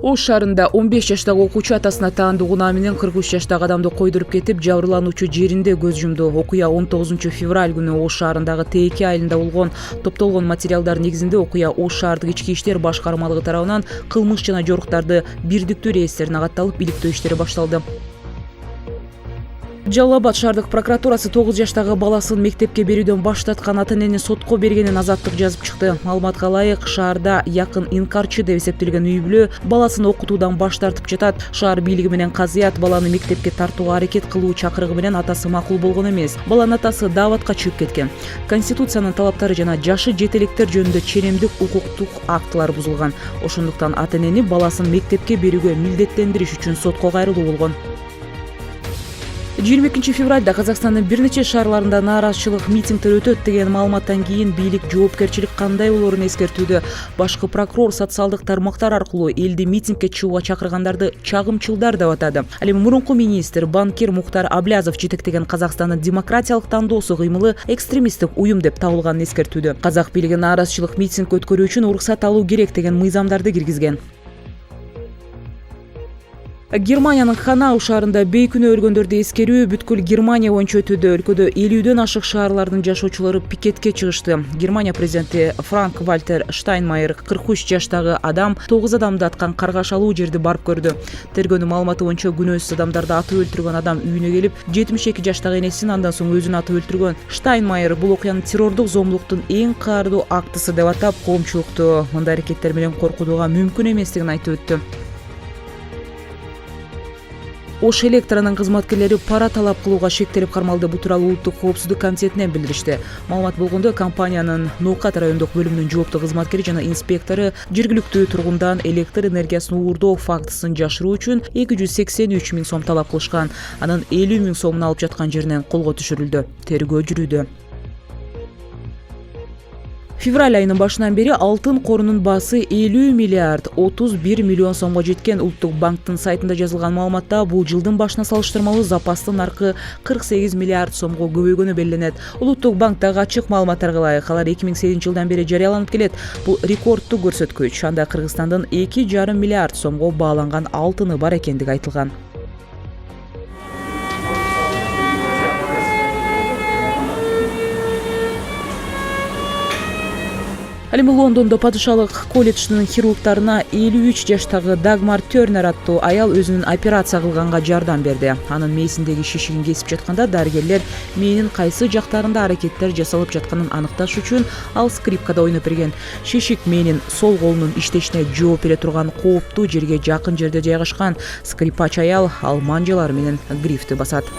Ош шаарында 15 жаштагы окуучу атасына таандуу гунаа менен 43 жаштагы адамды койдуруп кетип, жабырлануучу жеринде көз жумду. Окуя 19 февраль күнү Ош шаарындагы Тээки айылында болгон. Топтолгон материалдар негизинде окуя Ош шаардык ички иштер башкармалыгы тарабынан кылмыш жана жоруктарды бирдиктүү рейстерине катталып, иликтөө иштери башталды. Жалал Абад шаардык прокуратурасы 9 жаштагы баласын мектепке берүүдөн баш тарткан ата-энени сотко бергенин Азаттык жазып чыкты. Маалыматка ылайык, шаарда якын инкарчы деп эсептелген үй-бүлө баласын окутуудан баш тартып жатат. Шаар бийлиги менен казыят баланы мектепке тартууга аракет кылуу чакырыгы менен атасы макул болгон эмес. Баланын атасы дааватка чыгып кеткен. Конституциянын талаптары жана жашы жете электер жөнүндө ченемдик укуктук актылар бузулган. Ошондуктан ата-энени баласын мектепке берүүгө милдеттендириш үчүн сотко кайрылуу болгон. 22 февралда Казакстандын бир нече шаарларында нааразычылык митингдер өтөт деген маалыматтан кийин бийлик жоопкерчилик кандай болоорун эскертүүдө. Башкы прокурор социалдык тармактар аркылуу элди митингге чыгууга чакыргандарды чагымчылдар деп атады. Ал эми мурунку министр банкир Мухтар Аблязов жетектеген Казакстандын демократиялык тандоосу кыймылы экстремисттик уюм деп табылганын эскертүүдө. Казак бийлиги нааразычылык митинг өткөрүү үчүн уруксат алуу керек деген мыйзамдарды киргизген. Германиянын Ханау шаарында бейкүнөө өлгөндөрдү эскерүү бүткүл Германия боюнча өтүүдө. Өлкөдө 50дөн ашык шаарлардын жашоочулары пикетке чыгышты. Германия президенти Франк Вальтер Штайнмайер 43 жаштагы адам 9 адамды аткан каргашалуу жерди барып көрдү. Тергөөнүн маалыматы боюнча күнөөсүз адамдарды атып өлтүргөн адам үйүнө келип, 72 жаштагы энесин андан соң өзүн атып өлтүргөн. Штайнмайер бул окуяны террордук зомбулуктун эң каардуу актысы деп атап, коомчулукту мындай аракеттер менен коркутууга мүмкүн эместигин айтып өттү. Ош электронун кызматкерлери пара талап кылууга шектелип кармалды. Бул тууралуу Улуттук коопсуздук комитетинен билдиришти. Маалымат болгондо, компаниянын Ноокат райондук бөлүмүнүн жооптуу кызматкери жана инспектору жергиликтүү тургундан электр энергиясын уурдоо фактысын жашыруу үчүн 283 миң сом талап кылышкан. Анын 50 миң сомун алып жаткан жеринен колго түшүрүлдү. Тергөө жүрүүдө. Февраль айынын башынан бери алтын корунун баасы 50 миллиард 31 миллион сомго жеткен. Улуттук банктын сайтында жазылган маалыматта бул жылдын башына салыштырмалуу запастын наркы 48 миллиард сомго көбөйгөнү белгиленет. Улуттук банктагы ачык маалыматтарга ылайык, алар 2008 жылдан бери жарыяланып келет. Бул рекордтуу көрсөткүч. Анда Кыргызстандын 2,5 миллиард сомго бааланган алтыны бар экендиги айтылган. Ал эми Лондондо падышалык колледждин хирургтарына 53 жаштагы Дагмар Тернер аттуу аял өзүнүн операция кылганга жардам берди. Анын мээсиндеги шишигин кесип жатканда дарыгерлер мээнин кайсы жактарында аракеттер жасалып жатканын аныкташ үчүн ал скрипкада ойноп берген. Шишик мээнин сол колунун иштешине жооп бере турган кооптуу жерге жакын жерде жайгашкан. Скрипач аял ал манжалар менен грифти басат.